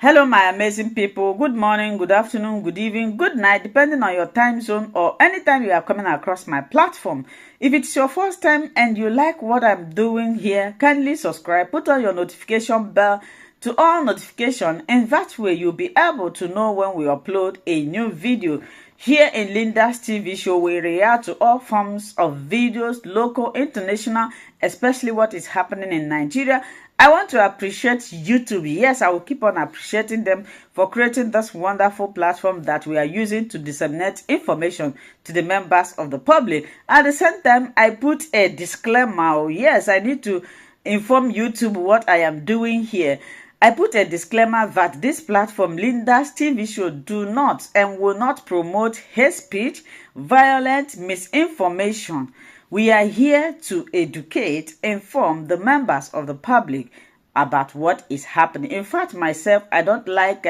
Hello, my amazing people. Good morning, good afternoon, good evening, good night, depending on your time zone or anytime you are coming across my platform. If it's your first time and you like what I'm doing here, kindly subscribe, put on your notification bell to all notification, and that way you'll be able to know when we upload a new video. Here in Linda's TV show, we react to all forms of videos, local, international, especially what is happening in Nigeria. I want to appreciate YouTube. Yes, I will keep on appreciating them for creating this wonderful platform that we are using to disseminate information to the members of the public. At the same time, I put a disclaimer. Yes, I need to inform YouTube what I am doing here. I put a disclaimer that this platform, Linda's TV show, do not and will not promote hate speech, violence, misinformation. We are here to educate, inform the members of the public about what is happening. In fact, myself, I don't like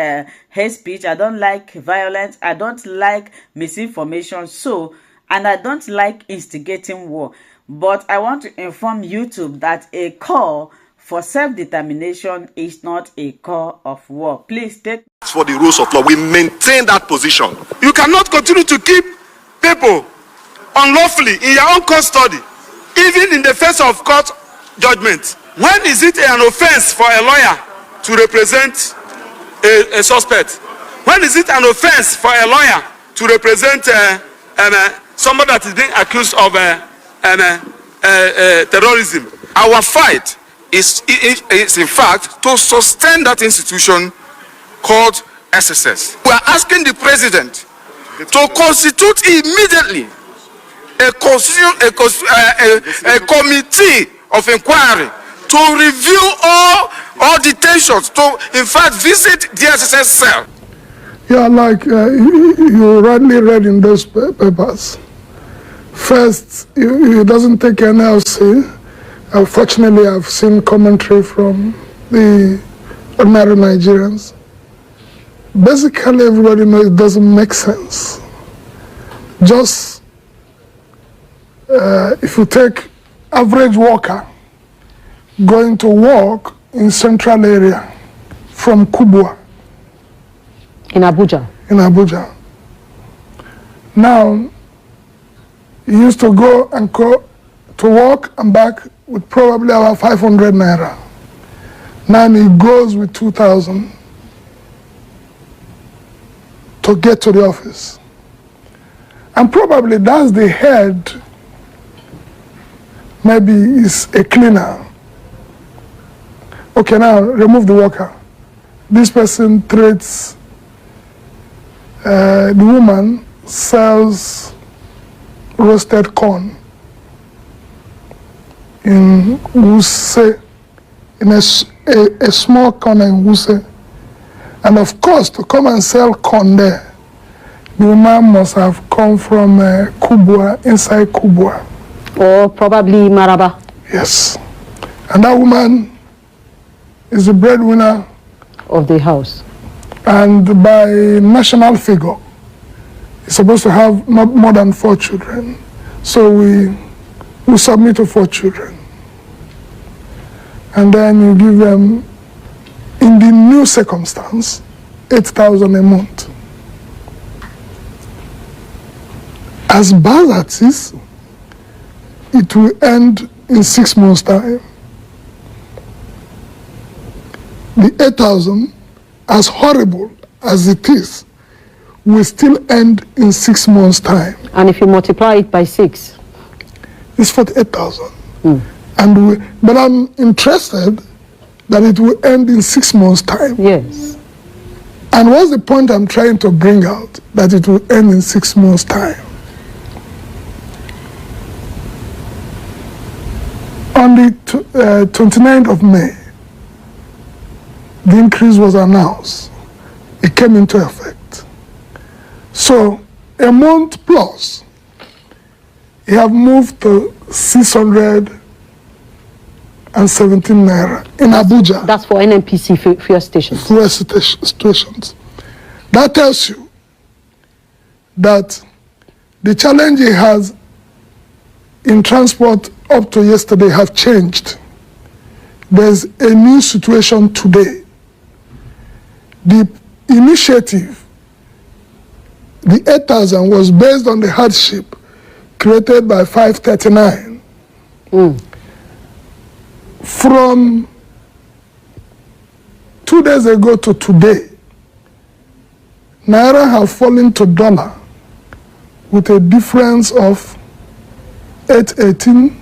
hate speech, I don't like violence, I don't like misinformation, and I don't like instigating war. But I want to inform YouTube that a call for self-determination is not a call of war. Please take for the rules of law. We maintain that position. You cannot continue to keep people unlawfully in your own custody, even in the face of court judgment. When is it an offense for a lawyer to represent a suspect? When is it an offense for a lawyer to represent somebody that is being accused of terrorism? Our fight is in fact to sustain that institution called SSS. We are asking the president to constitute immediately a committee of inquiry to review all detentions, to in fact visit the SSS cell. Yeah, like you rightly read in those papers. First, it doesn't take NLC. Unfortunately, I've seen commentary from the ordinary Nigerians. Basically, everybody knows it doesn't make sense. Just if you take average worker going to work in central area from Kubwa. In Abuja. In Abuja. Now, he used to go and go to work and back with probably about 500 naira. Now he goes with 2,000 to get to the office. And probably that's the head, maybe is a cleaner. Okay, now remove the worker. This person treats, the woman sells roasted corn in Wuse, in a small corner in Wuse. And of course, to come and sell corn there, the woman must have come from Kubwa, inside Kubwa. Or probably Maraba. Yes. And that woman is the breadwinner of the house. And by national figure, is supposed to have not more than 4 children. So we submit to 4 children. And then you give them, in the new circumstance, 8,000 a month. As bad as it is, it will end in 6 months' time. The 8,000, as horrible as it is, will still end in 6 months' time. And if you multiply it by 6? It's 48,000. But I'm interested that it will end in 6 months' time. Yes. And what's the point I'm trying to bring out? That it will end in 6 months' time. On the 29th of May, the increase was announced. It came into effect. So a month plus, you have moved to 617 naira in Abuja. That's for NNPC fuel stations. Fuel stations. That tells you that the challenge he has in transport up to yesterday have changed. There's a new situation today. The initiative, the 8,000, was based on the hardship created by 539. From 2 days ago to today, Naira have fallen to dollar with a difference of 818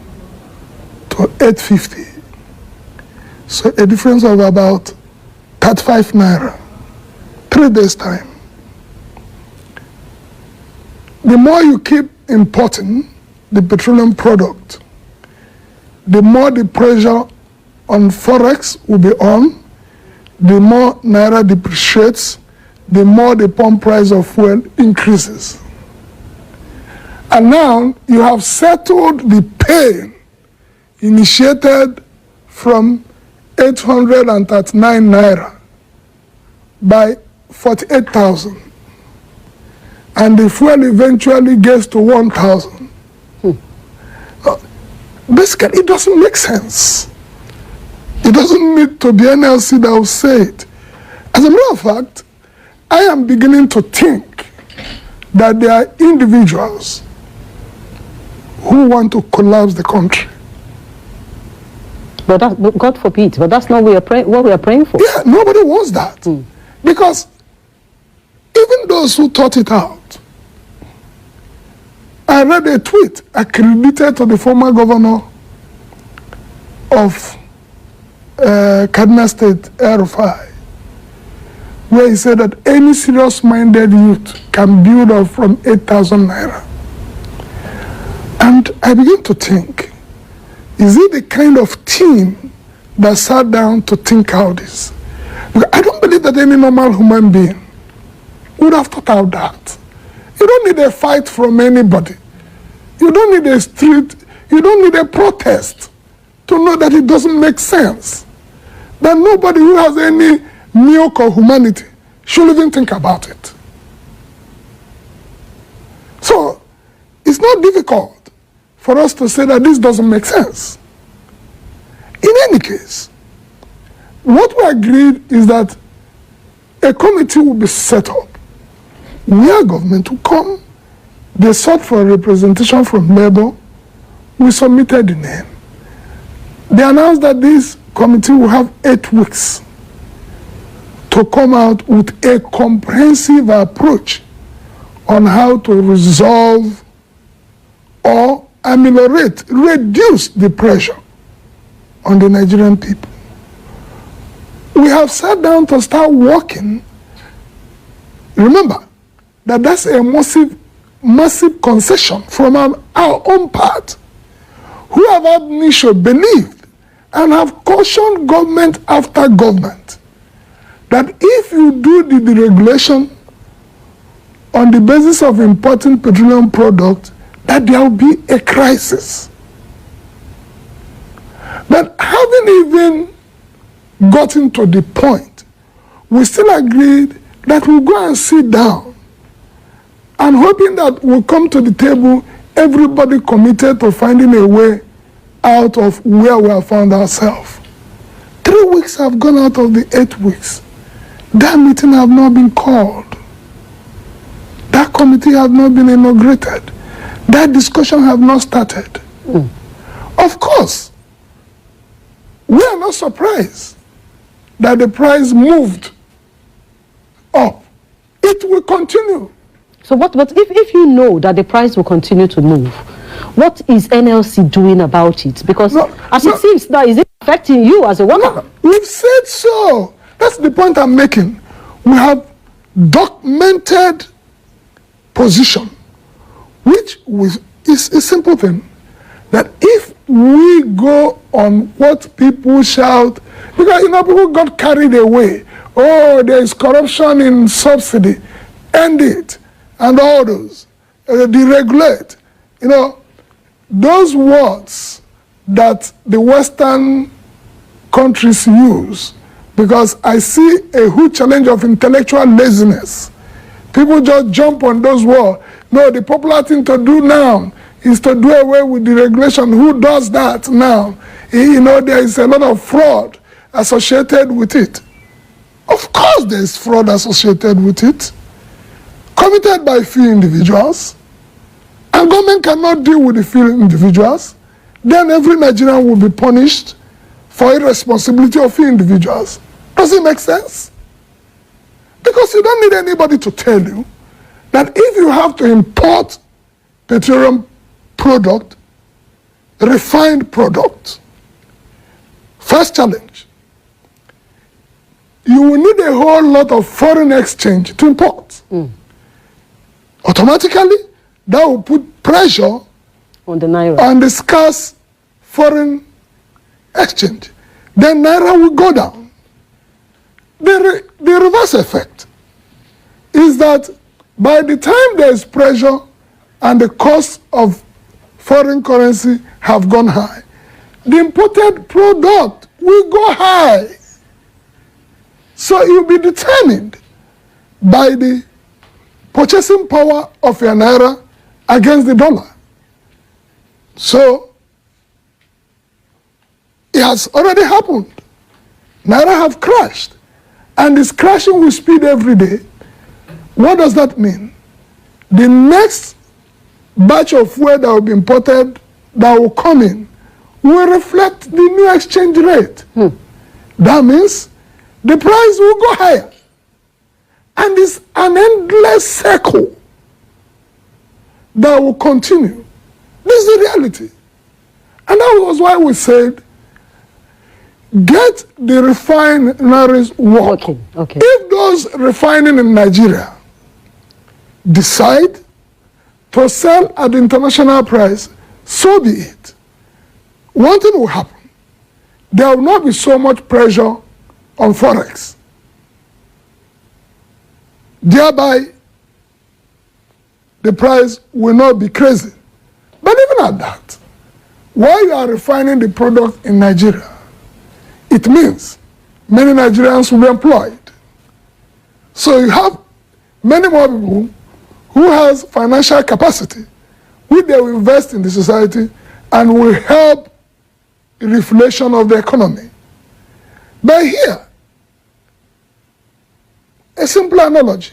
to 850. So a difference of about 35 Naira, 3 days time. The more you keep importing the petroleum product, the more the pressure on Forex will be on, the more Naira depreciates, the more the pump price of fuel increases. And now you have settled the pain initiated from 839 Naira by 48,000. And the fuel eventually gets to 1,000. Basically, it doesn't make sense. It doesn't need to be NLC that will say it. As a matter of fact, I am beginning to think that there are individuals who want to collapse the country. But God forbid, but that's not what we are praying for. Yeah, nobody wants that. Because even those who thought it out, I read a tweet accredited to the former governor of Kaduna State, Refinery, where he said that any serious-minded youth can build up from 8,000 Naira. And I begin to think, is it the kind of team that sat down to think out this? Because I don't believe that any normal human being would have thought out that. You don't need a fight from anybody. You don't need a street, you don't need a protest to know that it doesn't make sense. That nobody who has any milk or humanity should even think about it. So, it's not difficult for us to say that this doesn't make sense. In any case, what we agreed is that a committee will be set up where government will come. They sought for a representation from Labour. We submitted the name. They announced that this committee will have 8 weeks to come out with a comprehensive approach on how to resolve or ameliorate, reduce the pressure on the Nigerian people. We have sat down to start working. Remember that that's a massive concession from our own part, who have had initial believed and have cautioned government after government that if you do the deregulation on the basis of importing petroleum products, that there will be a crisis. But having even gotten to the point, we still agreed that we'll go and sit down and hoping that we'll come to the table, everybody committed to finding a way out of where we have found ourselves. 3 weeks have gone out of the 8 weeks. That meeting have not been called. That committee have not been inaugurated. That discussion have not started. Of course, we are not surprised that the price moved up. It will continue. So but if you know that the price will continue to move, what is NLC doing about it? Because it seems now, is it affecting you as a worker? We've said so. That's the point I'm making. We have documented position, which is a simple thing, that if we go on what people shout, because people got carried away, oh, there is corruption in subsidy, end it, and all those, deregulate, those words that the Western countries use, because I see a huge challenge of intellectual laziness. People just jump on those words. No, the popular thing to do now is to do away with the regulation. Who does that now? There is a lot of fraud associated with it. Of course there is fraud associated with it, committed by few individuals, and government cannot deal with the few individuals, then every Nigerian will be punished for irresponsibility of few individuals. Does it make sense? Because you don't need anybody to tell you that if you have to import petroleum product, refined product, first challenge, you will need a whole lot of foreign exchange to import. Automatically, that will put pressure on the naira, on the scarce foreign exchange. Then naira will go down. The reverse effect is that by the time there is pressure and the cost of foreign currency have gone high, the imported product will go high. So you'll be determined by the purchasing power of your naira against the dollar. So it has already happened. Naira have crashed, and it's crashing with speed every day. What does that mean? The next batch of fuel that will be imported, that will come in, will reflect the new exchange rate. That means the price will go higher. And it's an endless circle that will continue. This is the reality. And that was why we said, get the refineries working. Okay. If those refining in Nigeria decide to sell at the international price, so be it. One thing will happen. There will not be so much pressure on Forex. Thereby, the price will not be crazy. But even at that, while you are refining the product in Nigeria, it means many Nigerians will be employed. So you have many more people who has financial capacity, which they will invest in the society and will help the reflation of the economy. But here, a simple analogy.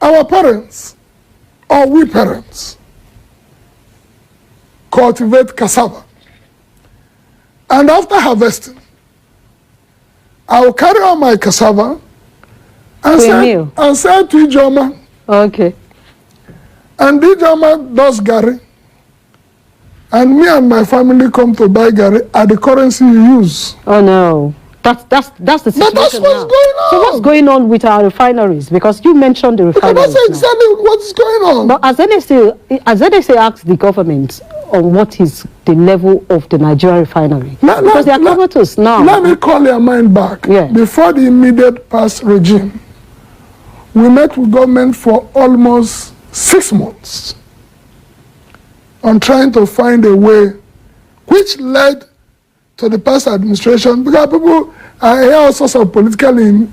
Our parents, or we parents, cultivate cassava. And after harvesting, I will carry on my cassava and sell to Ijoma. Okay. And Ijoma does gari. And me and my family come to buy gari at the currency you use. Oh no. That's the situation. But that's what's now. going on. So what's going on with our refineries? Because you mentioned the refineries. That's exactly what's going on. But as NSA asked the government on what is the level of the Nigerian refinery, because they are comatose now. Let me call your mind back. Yeah. Before the immediate past regime, we met with government for almost 6 months on trying to find a way which led to the past administration, because people are here all sorts of political in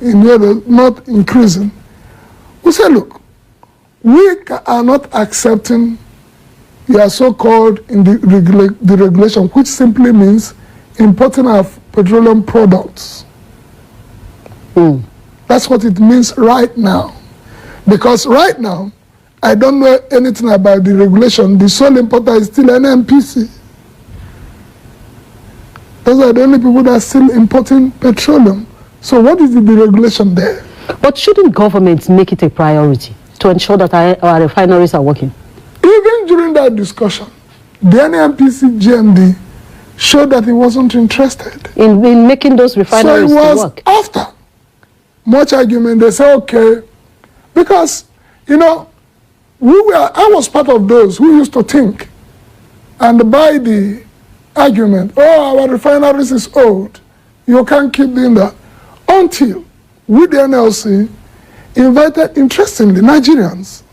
not increasing. We said, look, we are not accepting your so-called in the regulation, which simply means importing of petroleum products. That's what it means right now. Because right now, I don't know anything about the regulation. The sole importer is still NNPC. Those are the only people that are still importing petroleum. So what is the deregulation there? But shouldn't governments make it a priority to ensure that our refineries are working? Even during that discussion, the NNPC GMD showed that he wasn't interested. In making those refineries to work. So it was after much argument, they said, okay, because, you know, I was part of those who used to think and buy the argument, oh, our refineries is old, you can't keep doing that. Until we, the NLC, invited, interestingly, Nigerians,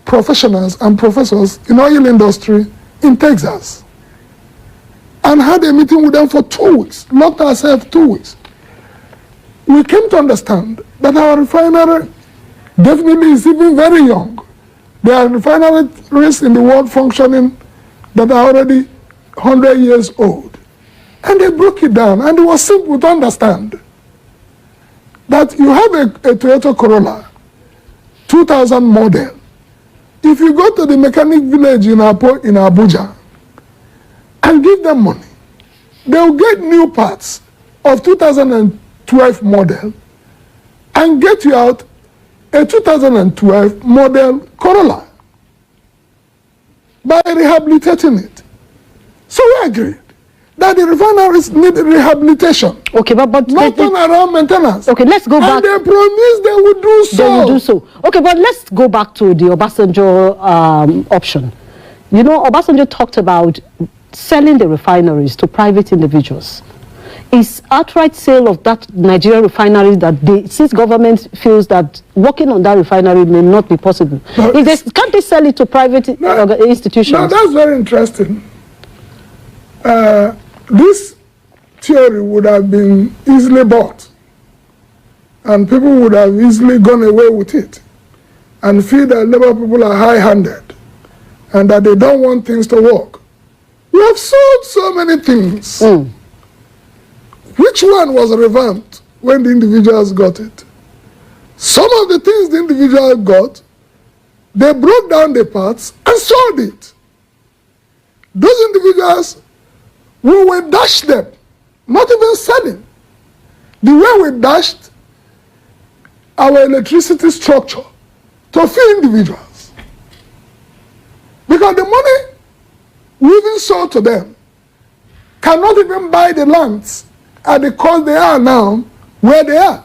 professionals and professors in oil industry in Texas, and had a meeting with them for 2 weeks, locked ourselves 2 weeks. We came to understand that our refinery definitely is even very young. There are refineries in the world functioning that are already 100 years old. And they broke it down, and it was simple to understand. that you have a Toyota Corolla 2000 model. If you go to the mechanic village in Abuja and give them money, they'll get new parts of 2012 model and get you out a 2012 model Corolla by rehabilitating it. So we agreed that the refineries need rehabilitation. Okay, but not turnaround maintenance. Okay, let's go back. And they promised they would do so. They will do so. Okay, but let's go back to the Obasanjo option. You know, Obasanjo talked about selling the refineries to private individuals. Is outright sale of that Nigerian refinery that since government feels that working on that refinery may not be possible, can't they sell it to private institutions? Now that's very interesting. This theory would have been easily bought, and people would have easily gone away with it and feel that Labour people are high-handed and that they don't want things to work. We have sold so many things. Which one was revamped when the individuals got it? Some of the things the individual got, they broke down the parts and sold it. Those individuals, we will dash them, not even selling. The way we dashed our electricity structure to few individuals. Because the money we even sold to them cannot even buy the lands at the cost they are now, where they are.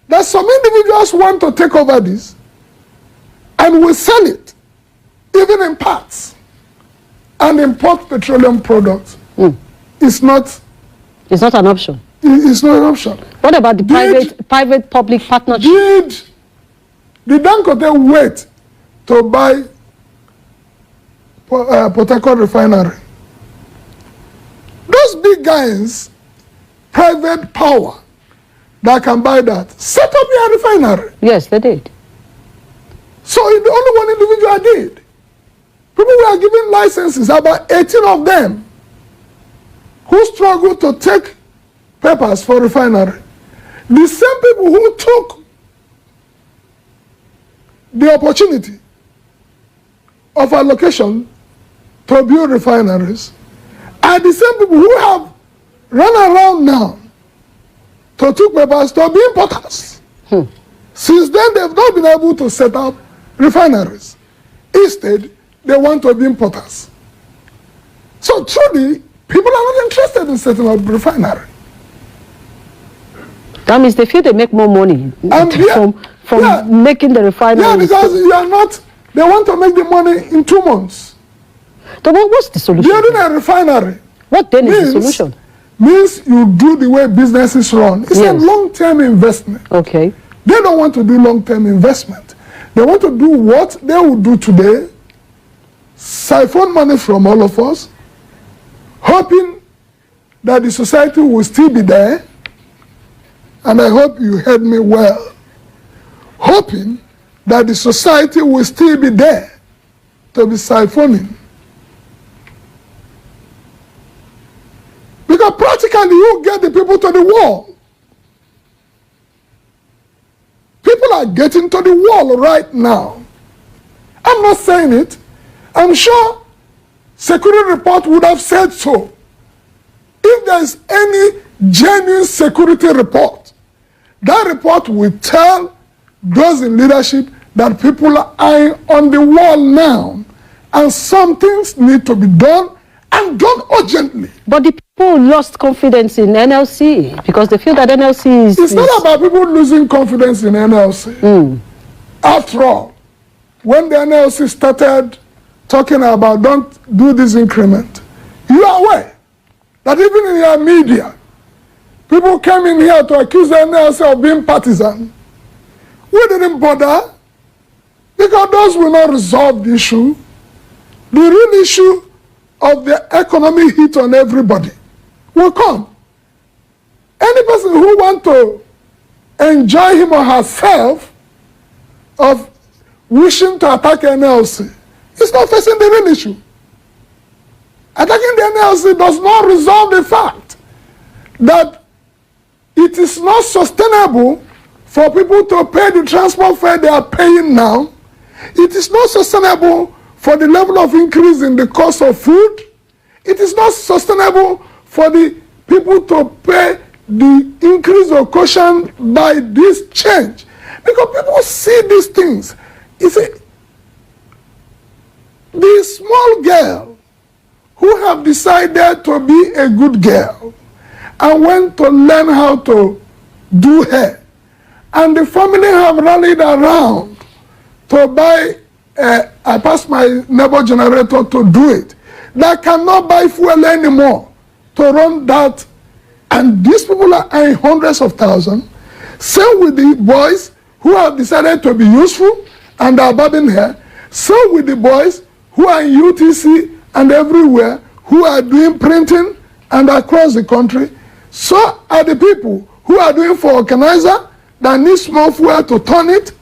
That some individuals want to take over this and will sell it, even in parts, and import petroleum products. It's not an option. It's not an option. What about the private-public partnership? Did Dangote wait to buy Port Harcourt Refinery? Those big guys, private power that can buy that, set up their refinery. Yes, they did. So the only one individual did. People were given licenses, about 18 of them, who struggled to take papers for refinery. The same people who took the opportunity of allocation to build refineries are the same people who have run around now to take papers to be importers. Since then, they've not been able to set up refineries. Instead, they want to be importers. So truly, people are not interested in setting up refinery. That means they feel they make more money from making the refinery. Yeah, because you are not, they want to make the money in 2 months. So what's the solution? Building a refinery. What then is the solution? Means you do the way businesses run. It's a long-term investment. Okay. They don't want to do long-term investment. They want to do what they will do today, siphon money from all of us, hoping that the society will still be there, and I hope you heard me well, hoping that the society will still be there to be siphoning. Because practically you get the people to the wall. People are getting to the wall right now. I'm not saying it. I'm sure security report would have said so. If there is any genuine security report, that report will tell those in leadership that people are on the wall now, and some things need to be done, and done urgently. But the people lost confidence in NLC because they feel that NLC is... It's not about people losing confidence in NLC. After all, when the NLC started talking about don't do this increment, you are aware that even in your media, people came in here to accuse the NLC of being partisan. We didn't bother because those will not resolve the issue. The real issue of the economic hit on everybody will come. Any person who wants to enjoy him or herself of wishing to attack NLC is not facing the real issue. Attacking the NLC does not resolve the fact that it is not sustainable for people to pay the transport fare they are paying now. It is not sustainable for the level of increase in the cost of food. It is not sustainable for the people to pay the increase of caution by this change. Because people see these things. You see, the small girl who have decided to be a good girl and went to learn how to do hair, and the family have rallied around to buy, I passed my neighbor generator to do it, that cannot buy fuel anymore to run that, and these people are earning hundreds of thousands. Same with the boys who have decided to be useful and are bobbing hair. Same with the boys who are in UTC and everywhere, who are doing printing and across the country. So are the people who are doing for organizer that need small fuel to turn it.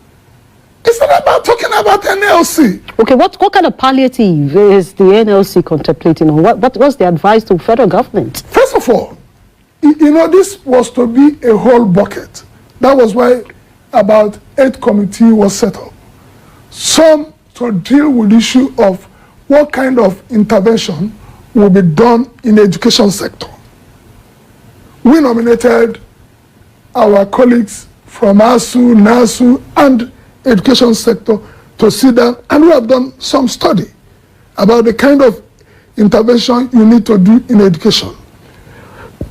It's not about talking about NLC. Okay, what kind of palliative is the NLC contemplating on? What's the advice to federal government? First of all, you know, this was to be a whole bucket. That was why about 8 committees was set up. Some to deal with the issue of what kind of intervention will be done in the education sector. We nominated our colleagues from ASU, NASU, and education sector to sit down, and we have done some study about the kind of intervention you need to do in education.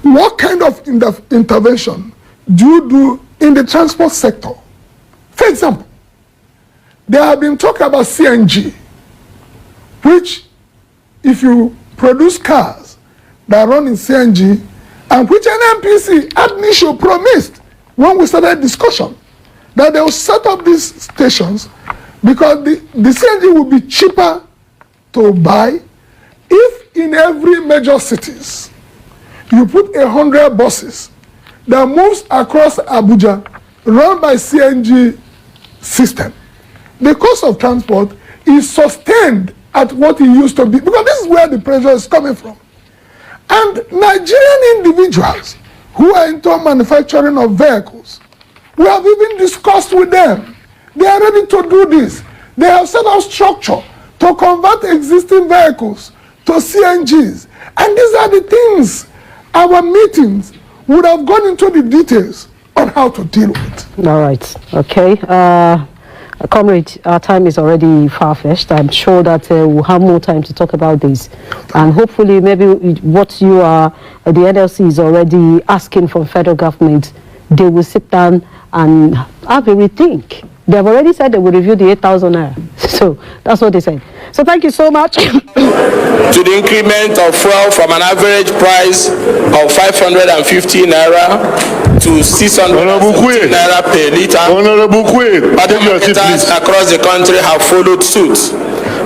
What kind of intervention do you do in the transport sector? For example, there have been talk about CNG, which if you produce cars that run in CNG, and which NNPC ad initio promised when we started discussion, that they will set up these stations because the CNG will be cheaper to buy if in every major cities you put 100 buses that moves across Abuja run by CNG system. The cost of transport is sustained at what it used to be, because this is where the pressure is coming from. And Nigerian individuals who are into manufacturing of vehicles, we have even discussed with them. They are ready to do this. They have set up structure to convert existing vehicles to CNGs. And these are the things our meetings would have gone into the details on how to deal with. All right. Okay. Comrade, our time is already far-fetched. I'm sure that we'll have more time to talk about this. And hopefully maybe what you are, the NLC is already asking from federal government, they will sit down and have a rethink. They have already said they will review the 8,000 naira. So that's what they said. So thank you so much. To the increment of fuel from an average price of 550 naira to 650 naira per litre. Other marketers across the country have followed suit.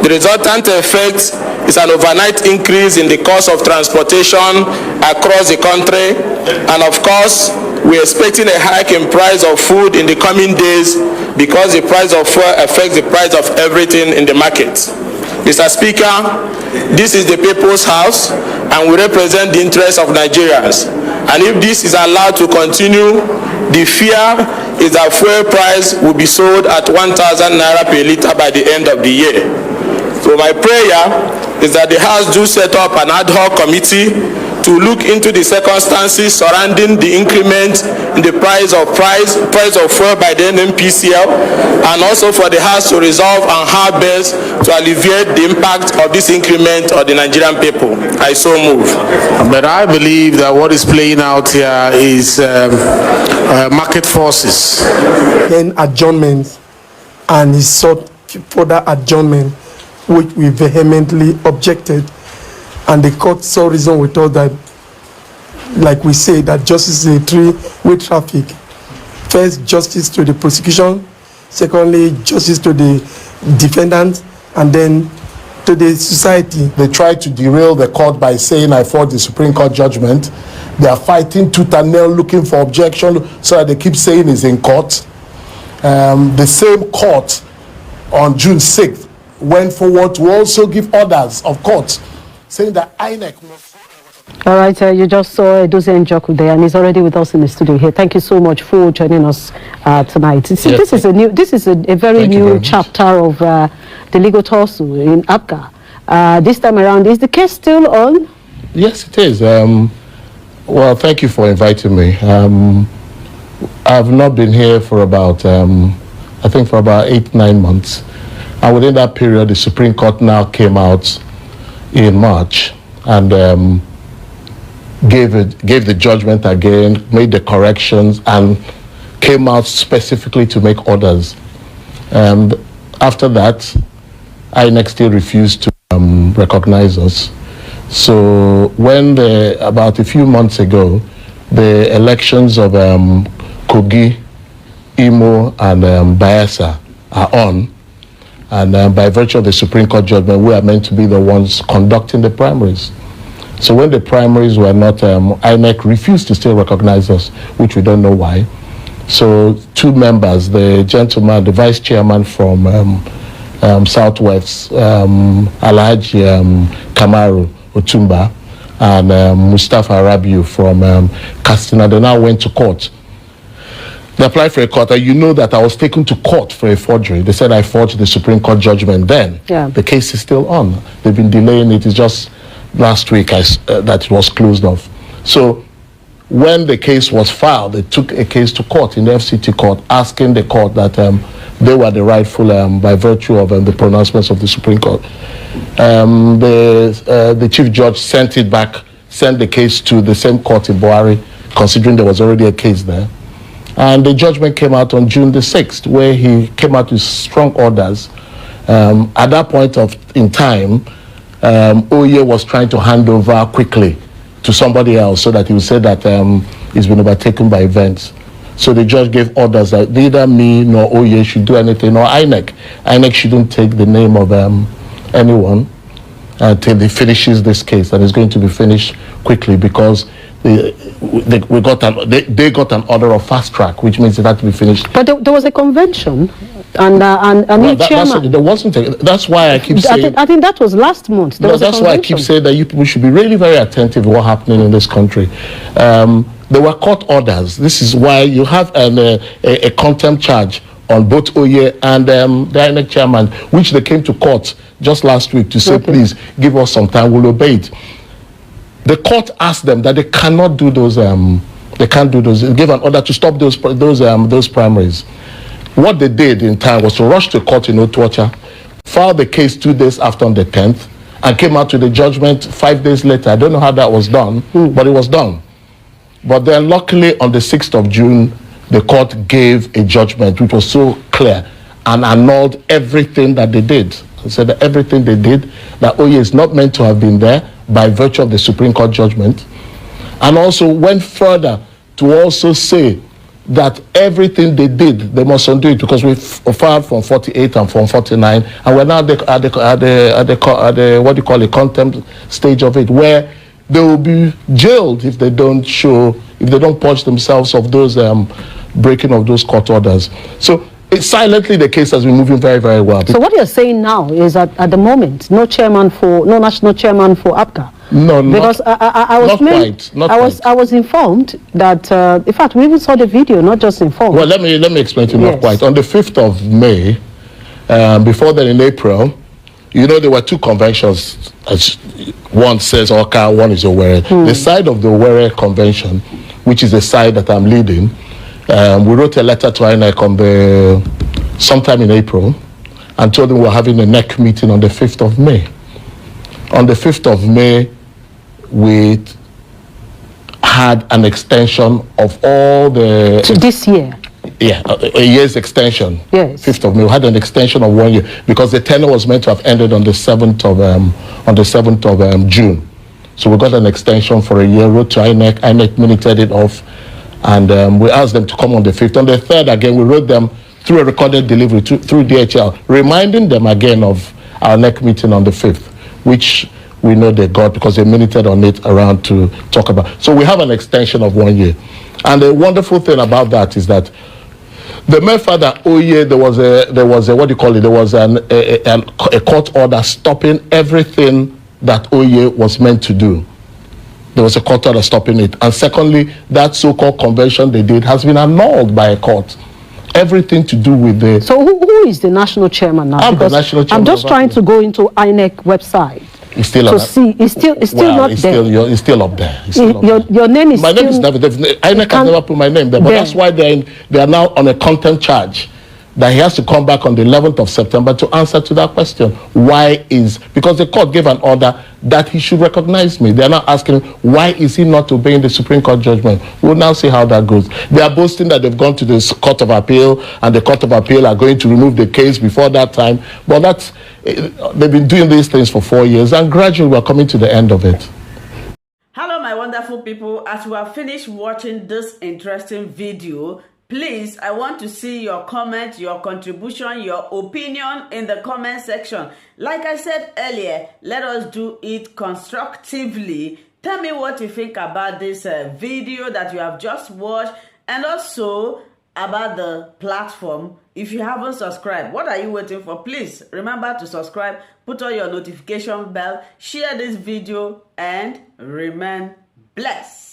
The resultant effect is an overnight increase in the cost of transportation across the country, and of course, we're expecting a hike in price of food in the coming days because the price of fuel affects the price of everything in the market. Mr. Speaker, this is the people's house and we represent the interests of Nigerians. And if this is allowed to continue, the fear is that fuel price will be sold at 1,000 naira per litre by the end of the year. So my prayer is that the House do set up an ad hoc committee to look into the circumstances surrounding the increment in the price of fuel by the NNPCL, and also for the House to resolve on how best to alleviate the impact of this increment on the Nigerian people. I so move. But I believe that what is playing out here is market forces. Then adjournment, and he sought further adjournment, which we vehemently objected. And the court saw reason with us that, like we say, that justice is a three-way traffic. First, justice to the prosecution. Secondly, justice to the defendant. And then to the society. They tried to derail the court by saying, I fought the Supreme Court judgment. They are fighting tooth and nail looking for objection, so that they keep saying it's in court. The same court on June 6th went forward to also give orders of court saying that INEC must All right, you just saw Edozie Njoku there, and he's already with us in the studio here. Thank you so much for joining us tonight. This is a very new chapter of the legal tussle in APGA. This time around, is the case still on? Yes, it is. Well, thank you for inviting me. I've not been here for about, I think for about 8-9 months. And within that period, the Supreme Court now came out in March and gave the judgment again, made the corrections, and came out specifically to make orders. And after that, INEC still refused to recognize us. So when about a few months ago, the elections of Kogi, Imo, and Bayelsa are on, and by virtue of the Supreme Court judgment, we are meant to be the ones conducting the primaries. So when the primaries were not, INEC refused to still recognize us, which we don't know why. So 2 members, the gentleman, the vice chairman from Southwest, Alhaji Kamaru Otumba, and Mustafa Rabiu from Katsina, they now went to court. They applied for a court, and you know that I was taken to court for a forgery. They said I forged the Supreme Court judgment then. Yeah. The case is still on. They've been delaying it. It's just last week that it was closed off. So when the case was filed, they took a case to court, in the FCT court, asking the court that they were the rightful, by virtue of the pronouncements of the Supreme Court. The chief judge sent the case to the same court in Buhari, considering there was already a case there. And the judgment came out on June the 6th, where he came out with strong orders. At that point in time, Oye was trying to hand over quickly to somebody else so that he would say that he's been overtaken by events. So the judge gave orders that neither me nor Oye should do anything, nor INEC. INEC shouldn't take the name of anyone until he finishes this case, and it's going to be finished quickly because they got an order of fast track, which means it had to be finished. But there was a convention, and chairman. There wasn't. That's why I keep saying. I think that was last month. That's why I keep saying that you people should be really very attentive to what's happening in this country. There were court orders. This is why you have a contempt charge on both Oye and the INEC chairman, which they came to court just last week to say, please give us some time, we'll obey it. The court asked them that they cannot do those. They can't do those. They gave an order to stop those primaries. What they did in time was to rush to court in Otuocha, filed the case 2 days after on the 10th, and came out with the judgment 5 days later. I don't know how that was done, but it was done. But then, luckily, on the 6th of June, the court gave a judgment which was so clear and annulled everything that they did. It said that everything they did, that Oye is not meant to have been there by virtue of the Supreme Court judgment, and also went further to also say that everything they did, they must undo it, because we filed from 48 and from 49, and we're now at the what do you call it, contempt stage of it, where they will be jailed if they don't purge themselves of those breaking of those court orders. So silently, the case has been moving very, very well. So what you're saying now is that at the moment, no national chairman for APGA. No, because I was informed that, in fact, we even saw the video, not just informed. Well, let me explain to you. Not quite. On the 5th of May, before then in April, you know, there were 2 conventions. As one says Oka, one is Owerri. The side of the Owerri convention, which is the side that I'm leading, we wrote a letter to INEC sometime in April and told them we're having a NEC meeting on the 5th of May. On the 5th of May, we had an extension of all the... To this year? Yeah, a year's extension. Yes. 5th of May, we had an extension of 1 year because the tenure was meant to have ended on the 7th of June. So we got an extension for a year, wrote to INEC, INEC minuted it off, and we asked them to come on the 5th. On the 3rd, again, we wrote them through a recorded delivery, through DHL, reminding them again of our NEC meeting on the 5th, which we know they got because they minuted on it around to talk about. So we have an extension of 1 year. And the wonderful thing about that is that the mere fact that Oye, there was a what do you call it? There was a court order stopping everything that Oye was meant to do. There was a court order stopping it. And secondly, that so-called convention they did has been annulled by a court. Everything to do with the... So who is the national chairman now? I'm the national chairman. I'm just trying to go into INEC website. It's still to see. It's still not there. It's still up there. Your name is my name is never. INEC has never put my name there, but that's why they are now on a contempt charge. That he has to come back on the 11th of September to answer to that question. Why is... Because the court gave an order that he should recognize me. They are now asking, why is he not obeying the Supreme Court judgment? We'll now see how that goes. They are boasting that they've gone to the Court of Appeal, and the Court of Appeal are going to remove the case before that time. But that's... They've been doing these things for 4 years, and gradually we're coming to the end of it. Hello, my wonderful people. As we have finished watching this interesting video, please, I want to see your comment, your contribution, your opinion in the comment section. Like I said earlier, let us do it constructively. Tell me what you think about this video that you have just watched, and also about the platform. If you haven't subscribed, what are you waiting for? Please remember to subscribe, put on your notification bell, share this video, and remain blessed.